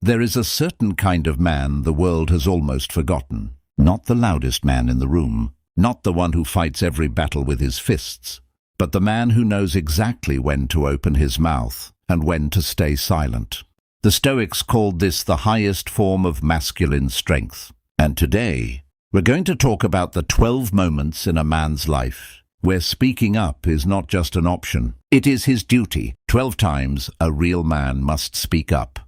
There is a certain kind of man the world has almost forgotten. Not the loudest man in the room, not the one who fights every battle with his fists, but the man who knows exactly when to open his mouth and when to stay silent. The Stoics called this the highest form of masculine strength. And today, we're going to talk about the 12 moments in a man's life where speaking up is not just an option. It is his duty. 12 times a real man must speak up.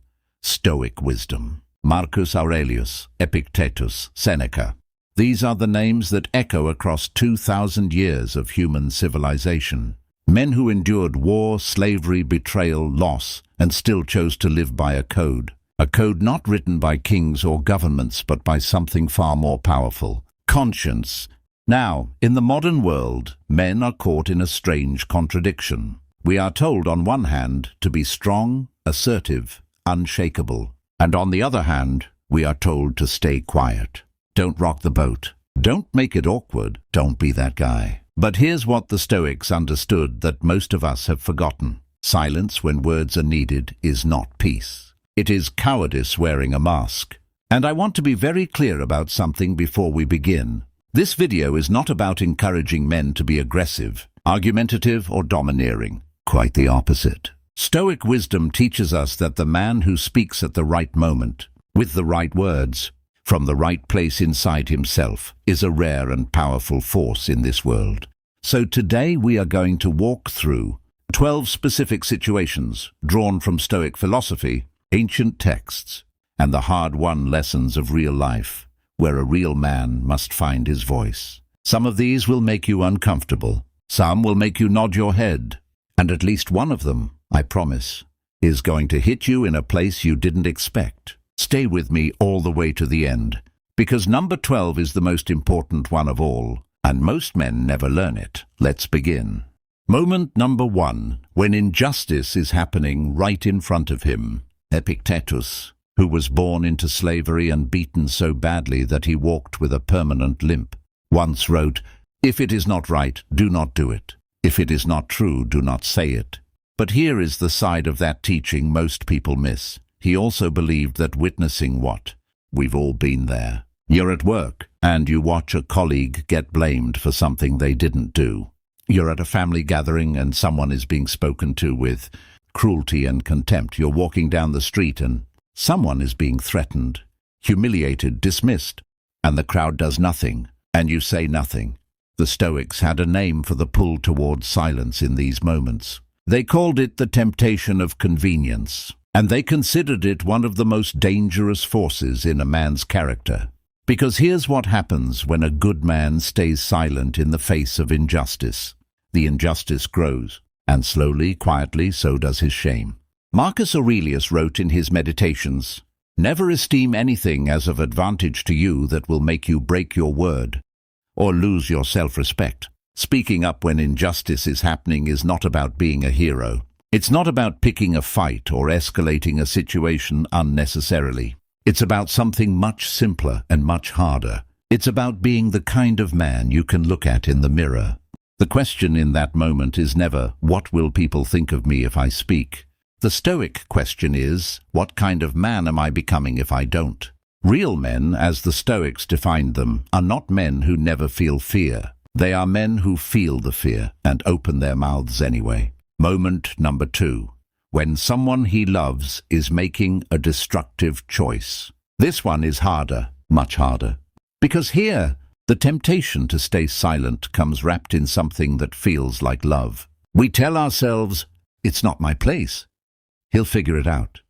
Stoic wisdom. Marcus Aurelius, Epictetus, Seneca. These are the names that echo across 2,000 years of human civilization. Men who endured war, slavery, betrayal, loss, and still chose to live by a code. A code not written by kings or governments, but by something far more powerful. Conscience. Now, in the modern world, men are caught in a strange contradiction. We are told on one hand to be strong, assertive, unshakable. And on the other hand, we are told to stay quiet. Don't rock the boat. Don't make it awkward. Don't be that guy. But here's what the Stoics understood that most of us have forgotten. Silence when words are needed is not peace. It is cowardice wearing a mask. And I want to be very clear about something before we begin. This video is not about encouraging men to be aggressive, argumentative, or domineering. Quite the opposite. Stoic wisdom teaches us that the man who speaks at the right moment, with the right words, from the right place inside himself, is a rare and powerful force in this world. So today we are going to walk through 12 specific situations drawn from Stoic philosophy, ancient texts, and the hard-won lessons of real life, where a real man must find his voice. Some of these will make you uncomfortable. Some will make you nod your head. And at least one of them, I promise, is going to hit you in a place you didn't expect. Stay with me all the way to the end, because number 12 is the most important one of all, and most men never learn it. Let's begin. Moment number 1, when injustice is happening right in front of him. Epictetus, who was born into slavery and beaten so badly that he walked with a permanent limp, once wrote, "If it is not right, do not do it. If it is not true, do not say it." But here is the side of that teaching most people miss. He also believed that witnessing what? We've all been there. You're at work, and you watch a colleague get blamed for something they didn't do. You're at a family gathering, and someone is being spoken to with cruelty and contempt. You're walking down the street, and someone is being threatened, humiliated, dismissed, and the crowd does nothing, and you say nothing. The Stoics had a name for the pull towards silence in these moments. They called it the temptation of convenience, and they considered it one of the most dangerous forces in a man's character. Because here's what happens when a good man stays silent in the face of injustice. The injustice grows, and slowly, quietly, so does his shame. Marcus Aurelius wrote in his Meditations, "Never esteem anything as of advantage to you that will make you break your word or lose your self-respect." Speaking up when injustice is happening is not about being a hero. It's not about picking a fight or escalating a situation unnecessarily. It's about something much simpler and much harder. It's about being the kind of man you can look at in the mirror. The question in that moment is never, what will people think of me if I speak? The Stoic question is, what kind of man am I becoming if I don't? Real men, as the Stoics defined them, are not men who never feel fear. They are men who feel the fear and open their mouths anyway. Moment number 2. When someone he loves is making a destructive choice. This one is harder, much harder. Because here, the temptation to stay silent comes wrapped in something that feels like love. We tell ourselves, it's not my place. He'll figure it out.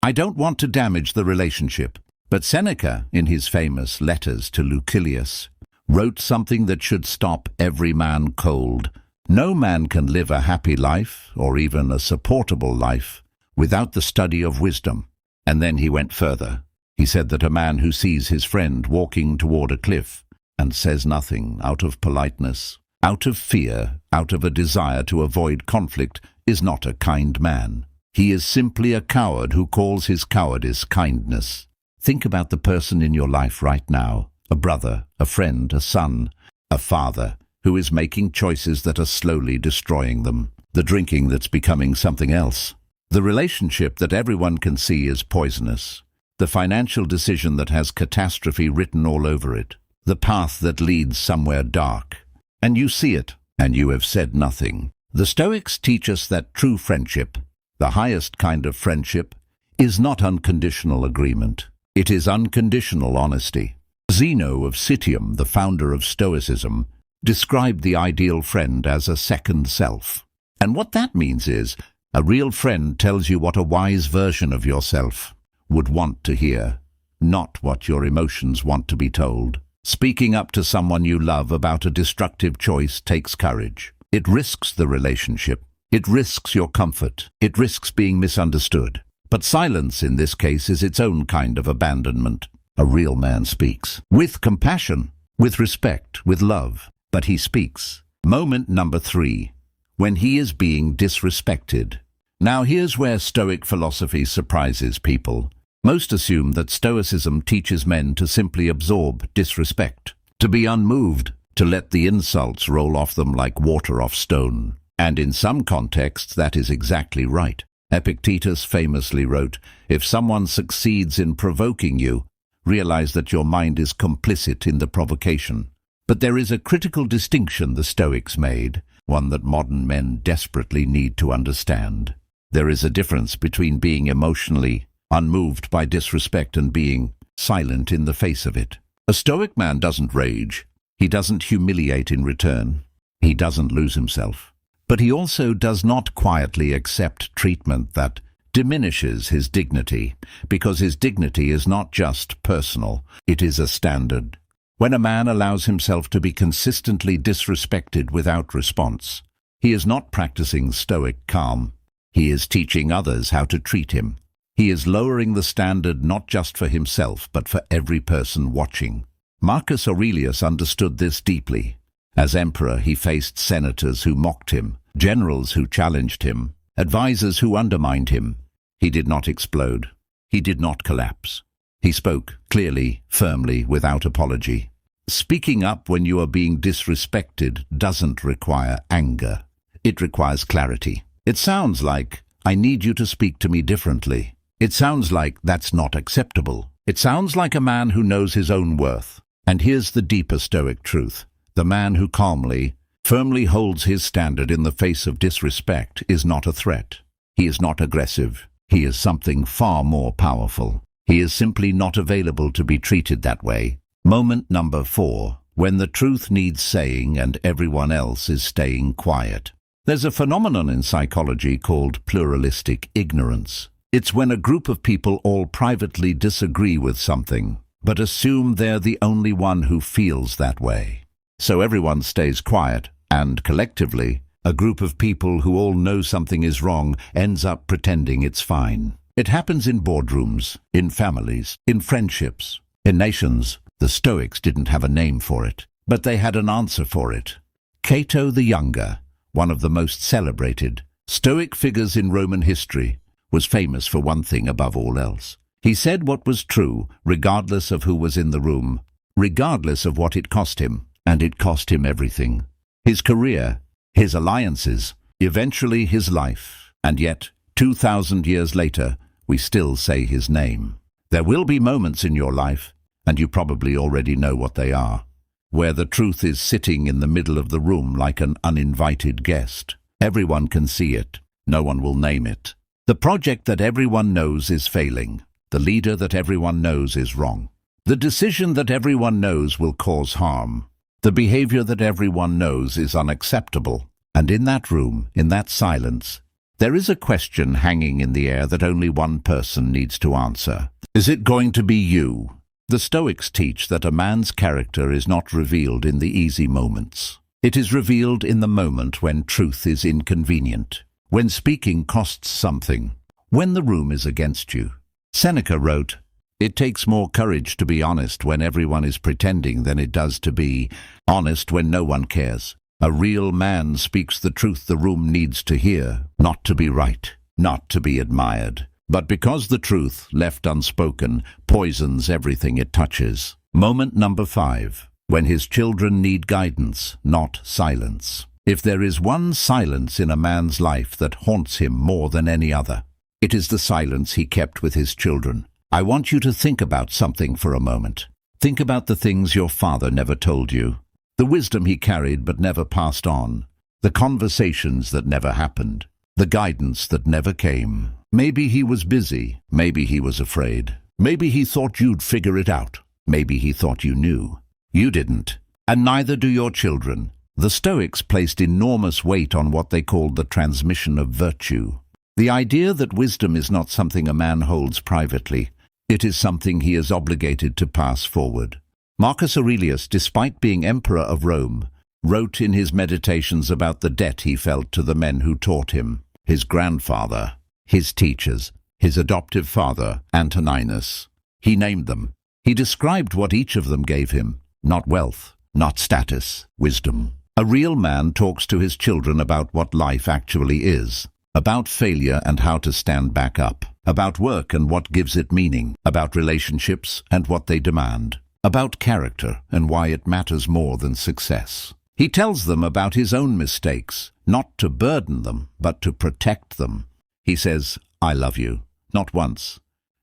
I don't want to damage the relationship. But Seneca, in his famous letters to Lucilius, wrote something that should stop every man cold. No man can live a happy life, or even a supportable life, without the study of wisdom. And then he went further. He said that a man who sees his friend walking toward a cliff and says nothing out of politeness, out of fear, out of a desire to avoid conflict, is not a kind man. He is simply a coward who calls his cowardice kindness. Think about the person in your life right now, a brother, a friend, a son, a father, who is making choices that are slowly destroying them. The drinking that's becoming something else. The relationship that everyone can see is poisonous. the financial decision that has catastrophe written all over it, the path that leads somewhere dark. And you see it, and you have said nothing. The Stoics teach us that true friendship, the highest kind of friendship, is not unconditional agreement. It is unconditional honesty. Zeno of Citium, the founder of Stoicism, described the ideal friend as a second self. And what that means is, a real friend tells you what a wise version of yourself would want to hear, not what your emotions want to be told. Speaking up to someone you love about a destructive choice takes courage. It risks the relationship. It risks your comfort. It risks being misunderstood. But silence in this case is its own kind of abandonment. A real man speaks. With compassion, with respect, with love. But he speaks. Moment number 3. When he is being disrespected. Now here's where Stoic philosophy surprises people. Most assume that Stoicism teaches men to simply absorb disrespect, to be unmoved, to let the insults roll off them like water off stone. And in some contexts that is exactly right. Epictetus famously wrote, "If someone succeeds in provoking you, realize that your mind is complicit in the provocation." But there is a critical distinction the Stoics made, one that modern men desperately need to understand. There is a difference between being emotionally unmoved by disrespect and being silent in the face of it. A Stoic man doesn't rage. He doesn't humiliate in return. He doesn't lose himself. But he also does not quietly accept treatment that diminishes his dignity, because his dignity is not just personal, it is a standard. When a man allows himself to be consistently disrespected without response, he is not practicing Stoic calm. He is teaching others how to treat him. He is lowering the standard not just for himself, but for every person watching. Marcus Aurelius understood this deeply. As emperor, he faced senators who mocked him, generals who challenged him, advisors who undermined him. He did not explode. He did not collapse. He spoke clearly, firmly, without apology. Speaking up when you are being disrespected doesn't require anger. It requires clarity. It sounds like, "I need you to speak to me differently." It sounds like that's not acceptable. It sounds like a man who knows his own worth. And here's the deeper Stoic truth. The man who calmly, firmly holds his standard in the face of disrespect is not a threat. He is not aggressive. He is something far more powerful. He is simply not available to be treated that way. Moment number 4. When the truth needs saying and everyone else is staying quiet. There's a phenomenon in psychology called pluralistic ignorance. It's when a group of people all privately disagree with something, but assume they're the only one who feels that way. So everyone stays quiet, and collectively, a group of people who all know something is wrong ends up pretending it's fine. It happens in boardrooms, in families, in friendships, in nations. The Stoics didn't have a name for it, but they had an answer for it. Cato the Younger, one of the most celebrated Stoic figures in Roman history, was famous for one thing above all else. He said what was true, regardless of who was in the room, regardless of what it cost him, and it cost him everything. His career, his alliances, eventually his life, and yet, 2,000 years later, we still say his name. There will be moments in your life, and you probably already know what they are, where the truth is sitting in the middle of the room like an uninvited guest. Everyone can see it. No one will name it. The project that everyone knows is failing. The leader that everyone knows is wrong. The decision that everyone knows will cause harm. The behavior that everyone knows is unacceptable. And in that room, in that silence, there is a question hanging in the air that only one person needs to answer. Is it going to be you? The Stoics teach that a man's character is not revealed in the easy moments. It is revealed in the moment when truth is inconvenient, when speaking costs something, when the room is against you. Seneca wrote, "It takes more courage to be honest when everyone is pretending than it does to be honest when no one cares. A real man speaks the truth the room needs to hear, not to be right, not to be admired, but because the truth, left unspoken, poisons everything it touches." Moment number 5. When his children need guidance, not silence. If there is one silence in a man's life that haunts him more than any other, it is the silence he kept with his children. I want you to think about something for a moment. Think about the things your father never told you, the wisdom he carried but never passed on, the conversations that never happened, the guidance that never came. Maybe he was busy, maybe he was afraid, maybe he thought you'd figure it out, maybe he thought you knew. You didn't, and neither do your children. The Stoics placed enormous weight on what they called the transmission of virtue. The idea that wisdom is not something a man holds privately. It is something he is obligated to pass forward. Marcus Aurelius, despite being emperor of Rome, wrote in his meditations about the debt he felt to the men who taught him, his grandfather, his teachers, his adoptive father, Antoninus. He named them. He described what each of them gave him, not wealth, not status, wisdom. A real man talks to his children about what life actually is, about failure and how to stand back up, about work and what gives it meaning, about relationships and what they demand, about character and why it matters more than success. He tells them about his own mistakes, not to burden them, but to protect them. He says, "I love you," not once,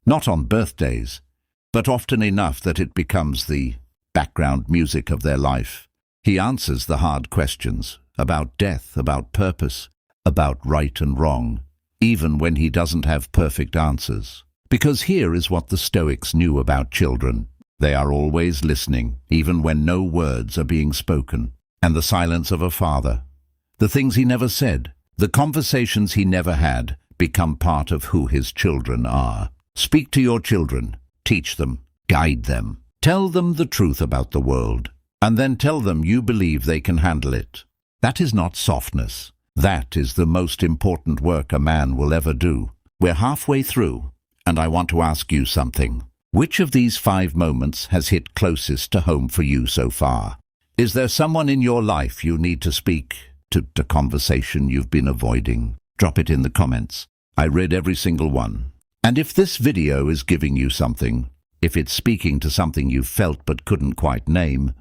not on birthdays, but often enough that it becomes the background music of their life. He answers the hard questions about death, about purpose, about right and wrong, even when he doesn't have perfect answers. Because here is what the Stoics knew about children. They are always listening, even when no words are being spoken. And the silence of a father, the things he never said, the conversations he never had, become part of who his children are. Speak to your children, teach them, guide them. Tell them the truth about the world, and then tell them you believe they can handle it. That is not softness. That is the most important work a man will ever do. We're halfway through, and I want to ask you something. Which of these 5 moments has hit closest to home for you so far? Is there someone in your life you need to speak to, the conversation you've been avoiding? Drop it in the comments. I read every single one. And if this video is giving you something, if it's speaking to something you felt but couldn't quite name,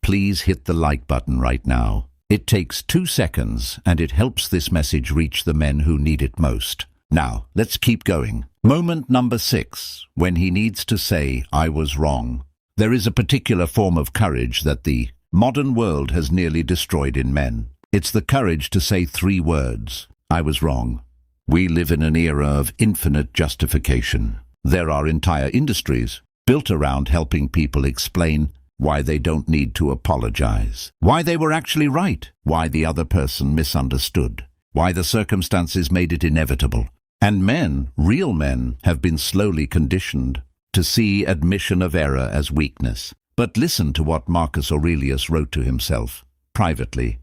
please hit the like button right now. It takes 2 seconds and it helps this message reach the men who need it most. Now, let's keep going. Moment number 6, when he needs to say, "I was wrong." There is a particular form of courage that the modern world has nearly destroyed in men. It's the courage to say 3 words, "I was wrong." We live in an era of infinite justification. There are entire industries built around helping people explain why they don't need to apologize, why they were actually right, why the other person misunderstood, why the circumstances made it inevitable. And men, real men, have been slowly conditioned to see admission of error as weakness. But listen to what Marcus Aurelius wrote to himself, privately,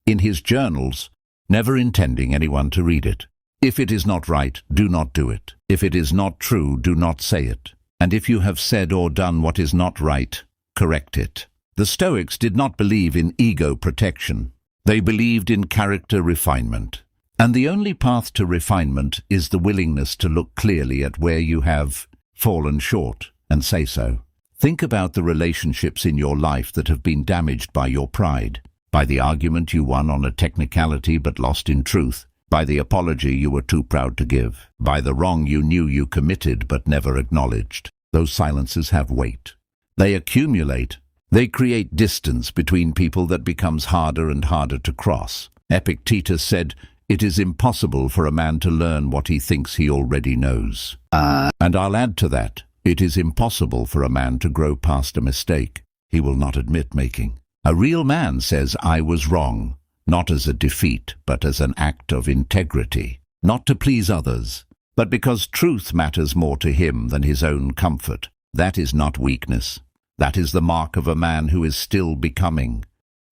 in his journals, never intending anyone to read it. If it is not right, do not do it. If it is not true, do not say it. And if you have said or done what is not right, correct it. The Stoics did not believe in ego protection. They believed in character refinement. And the only path to refinement is the willingness to look clearly at where you have fallen short and say so. Think about the relationships in your life that have been damaged by your pride, by the argument you won on a technicality but lost in truth, by the apology you were too proud to give, by the wrong you knew you committed but never acknowledged. Those silences have weight. They accumulate. They create distance between people that becomes harder and harder to cross. Epictetus said, "It is impossible for a man to learn what he thinks he already knows." And I'll add to that, it is impossible for a man to grow past a mistake he will not admit making. A real man says, "I was wrong," not as a defeat, but as an act of integrity. Not to please others, but because truth matters more to him than his own comfort. That is not weakness. That is the mark of a man who is still becoming.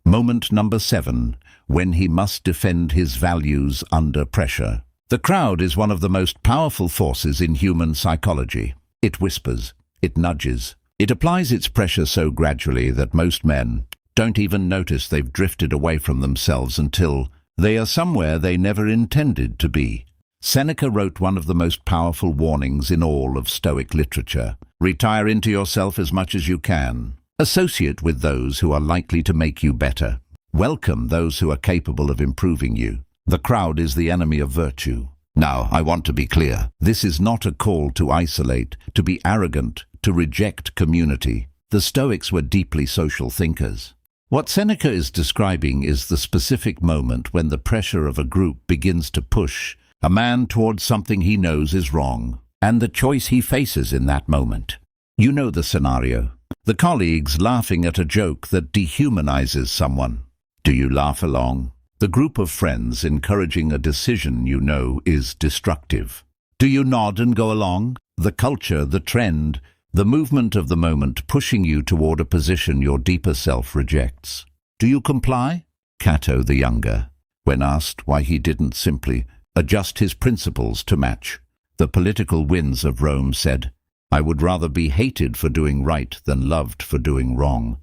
Moment number 7, when he must defend his values under pressure. The crowd is one of the most powerful forces in human psychology. It whispers, it nudges, it applies its pressure so gradually that most men don't even notice they've drifted away from themselves until they are somewhere they never intended to be. Seneca wrote one of the most powerful warnings in all of Stoic literature. Retire into yourself as much as you can. Associate with those who are likely to make you better. Welcome those who are capable of improving you. The crowd is the enemy of virtue. Now, I want to be clear. This is not a call to isolate, to be arrogant, to reject community. The Stoics were deeply social thinkers. What Seneca is describing is the specific moment when the pressure of a group begins to push a man towards something he knows is wrong, and the choice he faces in that moment. You know the scenario. The colleagues laughing at a joke that dehumanizes someone. Do you laugh along? The group of friends encouraging a decision you know is destructive. Do you nod and go along? The culture, the trend, the movement of the moment pushing you toward a position your deeper self rejects. Do you comply? Cato the Younger, when asked why he didn't simply adjust his principles to match the political winds of Rome, said, "I would rather be hated for doing right than loved for doing wrong."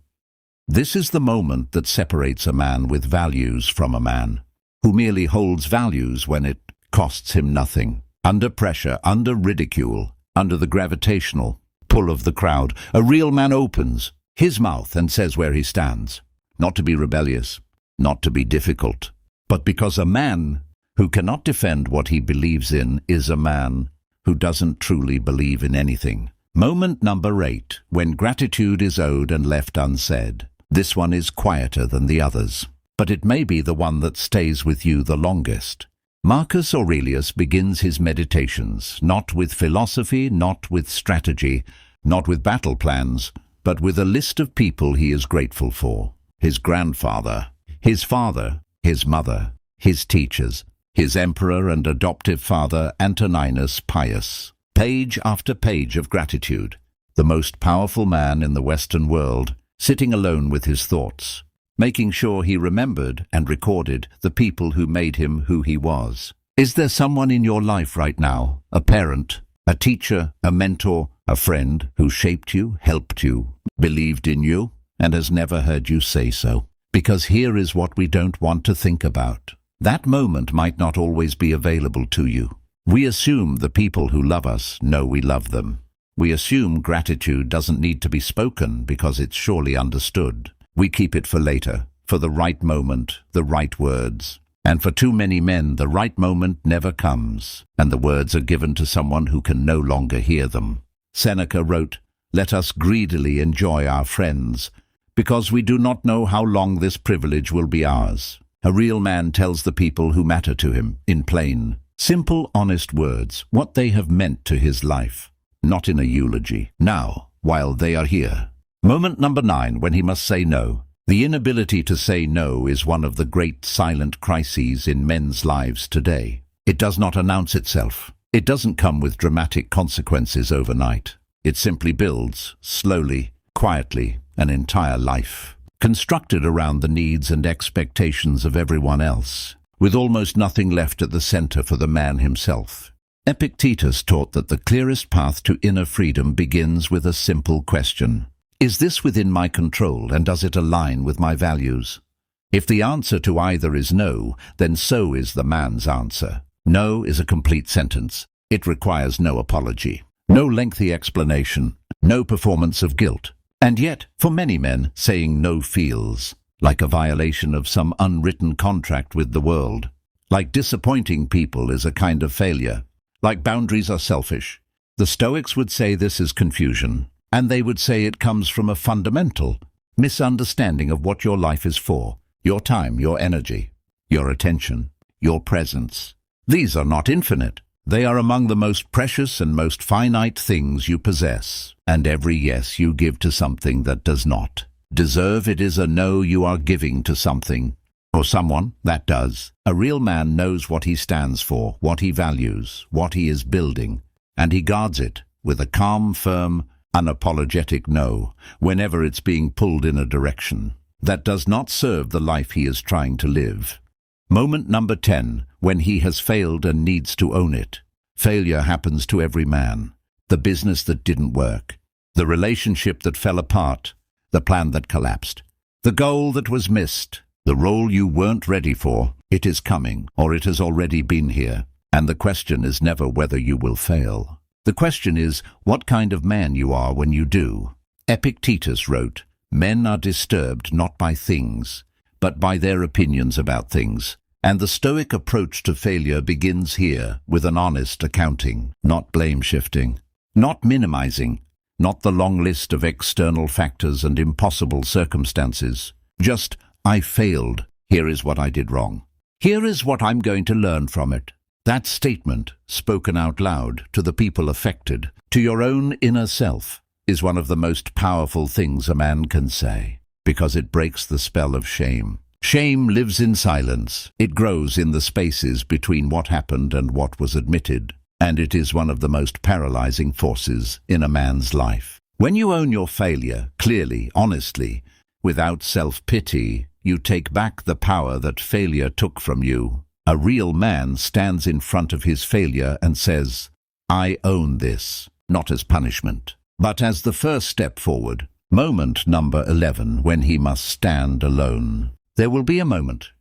This is the moment that separates a man with values from a man who merely holds values when it costs him nothing. Under pressure, under ridicule, under the gravitational pull of the crowd, a real man opens his mouth and says where he stands. Not to be rebellious, not to be difficult, but because a man who cannot defend what he believes in is a man who doesn't truly believe in anything. Moment number 8, when gratitude is owed and left unsaid. This one is quieter than the others, but it may be the one that stays with you the longest. Marcus Aurelius begins his meditations not with philosophy, not with strategy, not with battle plans, but with a list of people he is grateful for. His grandfather, his father, his mother, his teachers, his emperor and adoptive father Antoninus Pius. Page after page of gratitude. The most powerful man in the Western world, sitting alone with his thoughts, making sure he remembered and recorded the people who made him who he was. Is there someone in your life right now, a parent, a teacher, a mentor, a friend who shaped you, helped you, believed in you, and has never heard you say so? Because here is what we don't want to think about. That moment might not always be available to you. We assume the people who love us know we love them. We assume gratitude doesn't need to be spoken because it's surely understood. We keep it for later, for the right moment, the right words. And for too many men, the right moment never comes, and the words are given to someone who can no longer hear them. Seneca wrote, "Let us greedily enjoy our friends, because we do not know how long this privilege will be ours." A real man tells the people who matter to him, in plain, simple, honest words, what they have meant to his life, not in a eulogy. Now, while they are here. Moment number 9, when he must say no. The inability to say no is one of the great silent crises in men's lives today. It does not announce itself. It doesn't come with dramatic consequences overnight. It simply builds, slowly, quietly, an entire life, constructed around the needs and expectations of everyone else, with almost nothing left at the center for the man himself. Epictetus taught that the clearest path to inner freedom begins with a simple question. Is this within my control, and does it align with my values? If the answer to either is no, then so is the man's answer. No is a complete sentence. It requires no apology, no lengthy explanation, no performance of guilt. And yet, for many men, saying no feels like a violation of some unwritten contract with the world. Like disappointing people is a kind of failure. Like boundaries are selfish. The Stoics would say this is confusion, and they would say it comes from a fundamental misunderstanding of what your life is for, your time, your energy, your attention, your presence. These are not infinite. They are among the most precious and most finite things you possess, and every yes you give to something that does not deserve it is a no you are giving to something or someone that does. A real man knows what he stands for, what he values, what he is building, and he guards it with a calm, firm, unapologetic no whenever it's being pulled in a direction that does not serve the life he is trying to live. Moment number 10, when he has failed and needs to own it. Failure happens to every man. The business that didn't work, the relationship that fell apart, the plan that collapsed, the goal that was missed, the role you weren't ready for. It is coming, or it has already been here. And the question is never whether you will fail. The question is what kind of man you are when you do. Epictetus wrote, "Men are disturbed not by things, but by their opinions about things. And the Stoic approach to failure begins here with an honest accounting, not blame-shifting, not minimizing, not the long list of external factors and impossible circumstances. Just, I failed. Here is what I did wrong. Here is what I'm going to learn from it. That statement, spoken out loud to the people affected, to your own inner self, is one of the most powerful things a man can say, because it breaks the spell of shame. Shame lives in silence. It grows in the spaces between what happened and what was admitted, and it is one of the most paralyzing forces in a man's life. When you own your failure, clearly, honestly, without self-pity, you take back the power that failure took from you. A real man stands in front of his failure and says, I own this, not as punishment, but as the first step forward. Moment number 11, when he must stand alone. There will be a moment,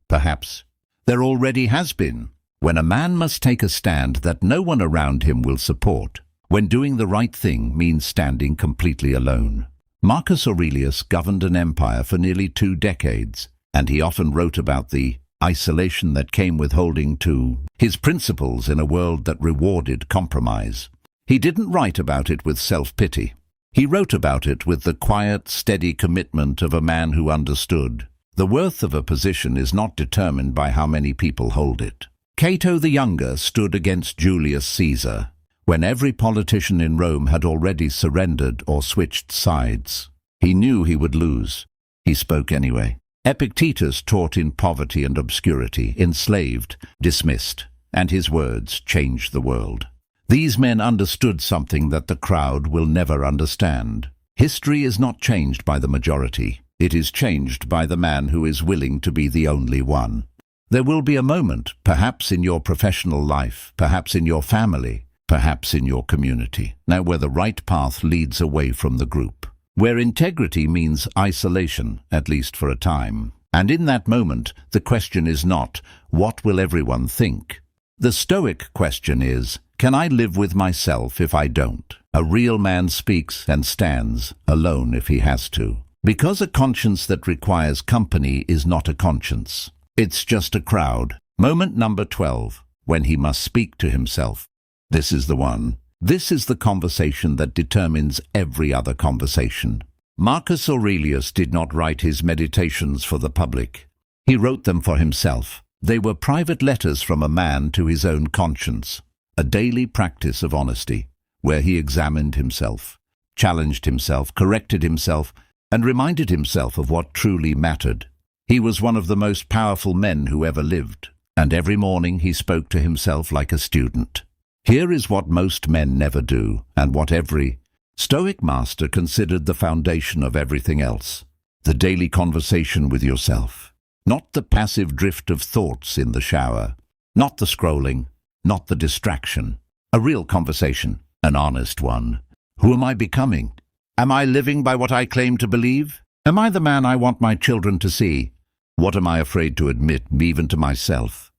perhaps there already has been, when a man must take a stand that no one around him will support, when doing the right thing means standing completely alone. Marcus Aurelius governed an empire for nearly 2 decades, and he often wrote about the isolation that came with holding to his principles in a world that rewarded compromise. He didn't write about it with self-pity. He wrote about it with the quiet, steady commitment of a man who understood. The worth of a position is not determined by how many people hold it. Cato the Younger stood against Julius Caesar, when every politician in Rome had already surrendered or switched sides. He knew he would lose. He spoke anyway. Epictetus taught in poverty and obscurity, enslaved, dismissed, and his words changed the world. These men understood something that the crowd will never understand. History is not changed by the majority. It is changed by the man who is willing to be the only one. There will be a moment, perhaps in your professional life, perhaps in your family, perhaps in your community, now where the right path leads away from the group, where integrity means isolation, at least for a time. And in that moment, the question is not, what will everyone think? The Stoic question is, can I live with myself if I don't? A real man speaks and stands, alone if he has to. Because a conscience that requires company is not a conscience. It's just a crowd. Moment number 12, when he must speak to himself. This is the one. This is the conversation that determines every other conversation. Marcus Aurelius did not write his meditations for the public. He wrote them for himself. They were private letters from a man to his own conscience, a daily practice of honesty, where he examined himself, challenged himself, corrected himself, and reminded himself of what truly mattered. He was one of the most powerful men who ever lived, and every morning he spoke to himself like a student. Here is what most men never do, and what every Stoic master considered the foundation of everything else: the daily conversation with yourself. Not the passive drift of thoughts in the shower, not the scrolling, not the distraction. A real conversation, an honest one. Who am I becoming? Am I living by what I claim to believe? Am I the man I want my children to see? What am I afraid to admit, even to myself?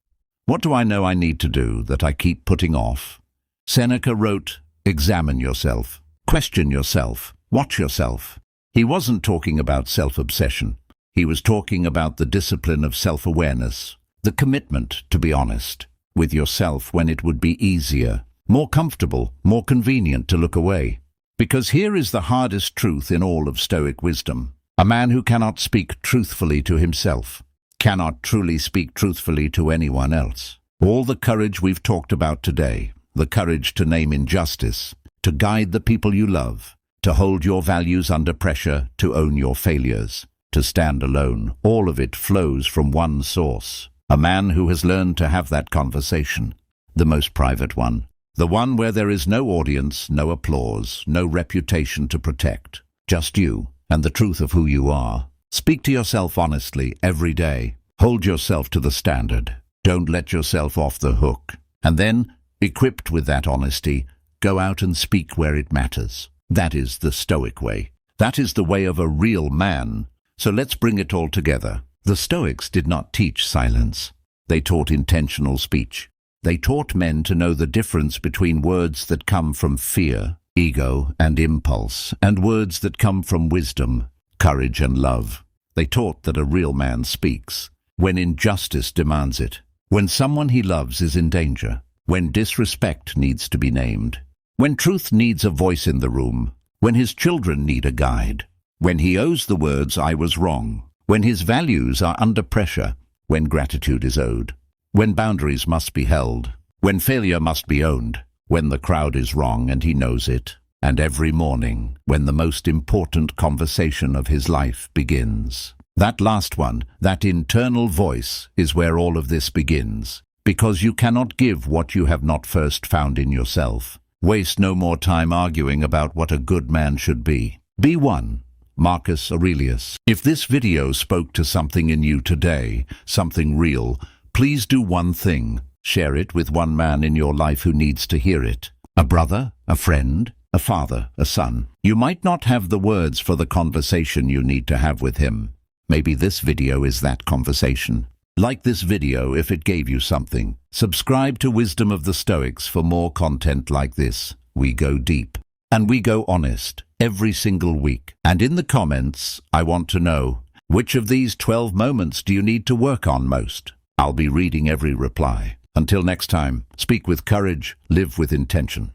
What do I know I need to do that I keep putting off? Seneca wrote, examine yourself, question yourself, watch yourself. He wasn't talking about self-obsession. He was talking about the discipline of self-awareness, the commitment to be honest with yourself when it would be easier, more comfortable, more convenient to look away. Because here is the hardest truth in all of Stoic wisdom. A man who cannot speak truthfully to himself cannot truly speak truthfully to anyone else. All the courage we've talked about today, the courage to name injustice, to guide the people you love, to hold your values under pressure, to own your failures, to stand alone, all of it flows from one source. A man who has learned to have that conversation, the most private one, the one where there is no audience, no applause, no reputation to protect, just you and the truth of who you are. Speak to yourself honestly every day. Hold yourself to the standard. Don't let yourself off the hook. And then, equipped with that honesty, go out and speak where it matters. That is the Stoic way. That is the way of a real man. So let's bring it all together. The Stoics did not teach silence. They taught intentional speech. They taught men to know the difference between words that come from fear, ego, and impulse, and words that come from wisdom, courage, and love. They taught that a real man speaks, when injustice demands it, when someone he loves is in danger, when disrespect needs to be named, when truth needs a voice in the room, when his children need a guide, when he owes the words "I was wrong," when his values are under pressure, when gratitude is owed, when boundaries must be held, when failure must be owned, when the crowd is wrong and he knows it, and every morning when the most important conversation of his life begins. That last one, that internal voice, is where all of this begins, because you cannot give what you have not first found in yourself. Waste no more time arguing about what a good man should be. Be one. Marcus Aurelius. If this video spoke to something in you today, something real, please do one thing. Share it with one man in your life who needs to hear it. A brother, a friend, a father, a son. You might not have the words for the conversation you need to have with him. Maybe this video is that conversation. Like this video if it gave you something. Subscribe to Wisdom of the Stoics for more content like this. We go deep. And we go honest. Every single week. And in the comments, I want to know, which of these 12 moments do you need to work on most? I'll be reading every reply. Until next time, speak with courage, live with intention.